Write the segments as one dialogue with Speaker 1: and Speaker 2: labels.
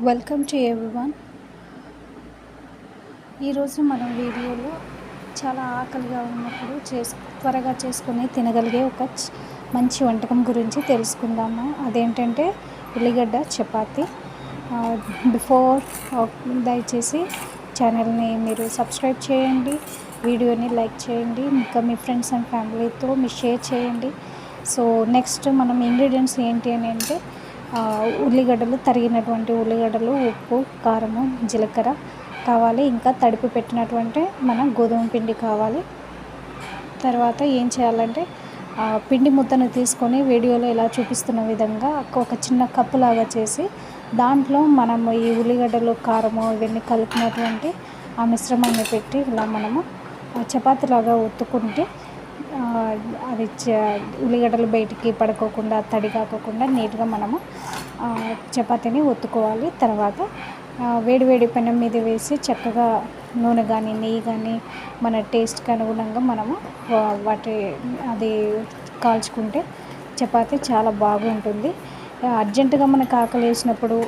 Speaker 1: Welcome to everyone. ఈరోజు మనం వీడియోలో చాలా ఆకలిగా ఉన్నప్పుడు త్వరగా చేసుకుని తినగలిగే ఒక మంచి వంటకం గురించి తెలుసుకుందాము. అదేంటంటే ఉల్లిగడ్డ చపాతి. బిఫోర్ దయచేసి ఛానల్ని మీరు సబ్స్క్రైబ్ చేయండి, వీడియోని లైక్ చేయండి, ఇంకా మీ ఫ్రెండ్స్ అండ్ ఫ్యామిలీతో మీరు షేర్ చేయండి. సో నెక్స్ట్ మనం ఇంగ్రీడియంట్స్ ఏంటి అని అంటే ఉల్లిగడ్డలు, తరిగినటువంటి ఉల్లిగడ్డలు, ఉప్పు, కారము, జీలకర్ర కావాలి. ఇంకా తడిపి పెట్టినటువంటి మన గోధుమ పిండి కావాలి. తర్వాత ఏం చేయాలంటే పిండి ముద్దను తీసుకొని వీడియోలో ఇలా చూపిస్తున్న విధంగా ఒక చిన్న కప్పు లాగా చేసి దాంట్లో మనము ఈ ఉల్లిగడ్డలు, కారము ఇవన్నీ కలిపినటువంటి ఆ మిశ్రమాన్ని పెట్టి ఇలా మనము చపాతీలాగా ఒత్తుకుంటే అది ఉల్లిగడ్డలు బయటికి పడుకోకుండా, తడి కాకుండా నీట్గా మనము చపాతీని ఒత్తుకోవాలి. తర్వాత వేడివేడి పెనం మీద వేసి చక్కగా నూనె కానీ నెయ్యి కానీ మన టేస్ట్కి అనుగుణంగా మనము అది కాల్చుకుంటే చపాతీ చాలా బాగుంటుంది. అర్జెంటుగా మనకు ఆకలి వేసినప్పుడు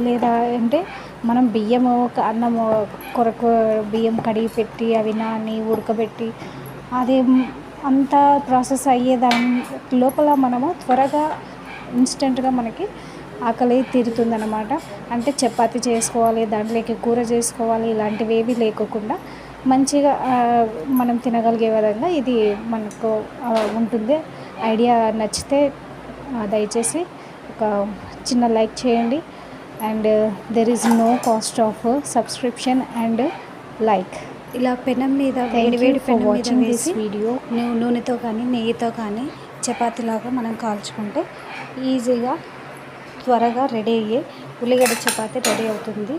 Speaker 1: లేదా అంటే మనం అన్నము కొరకు బియ్యం కడిగి పెట్టి అవి నాని ఉడకబెట్టి అది అంతా ప్రాసెస్ అయ్యేదాని లోపల మనము త్వరగా ఇన్స్టెంట్గా మనకి ఆకలి తీరుతుందన్నమాట. అంటే చపాతీ చేసుకోవాలి, దాంట్లోకి కూర చేసుకోవాలి, ఇలాంటివి ఏవి లేకోకుండా మంచిగా మనం తినగలిగే విధంగా ఇది మనకు ఉంటుంది. ఐడియా నచ్చితే దయచేసి ఒక చిన్న లైక్ చేయండి. And there is no cost of subscription and like. ఇలా పెనం మీద వేడి పెనం మీద వేసి వీడియో నూనెతో కానీ నెయ్యితో కానీ చపాతీలాగా మనం కాల్చుకుంటే ఈజీగా త్వరగా రెడీ అయ్యే ఉల్లిగడ్డ చపాతీ రెడీ అవుతుంది.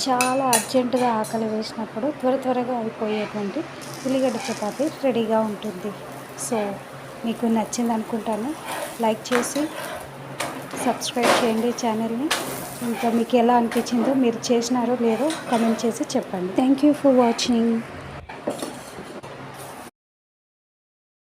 Speaker 1: చాలా అర్జెంటుగా ఆకలి వేసినప్పుడు త్వరగా అయిపోయేటువంటి ఉల్లిగడ్డ చపాతీ రెడీగా ఉంటుంది. సో మీకు నచ్చింది అనుకుంటాను. లైక్ చేసి సబ్స్క్రైబ్ చేయండి ఛానల్ని. ఇంకా మీకు ఎలా అనిపించిందో, మీరు చేసినారో లేదో కామెంట్ చేసి చెప్పండి. Thank you for watching.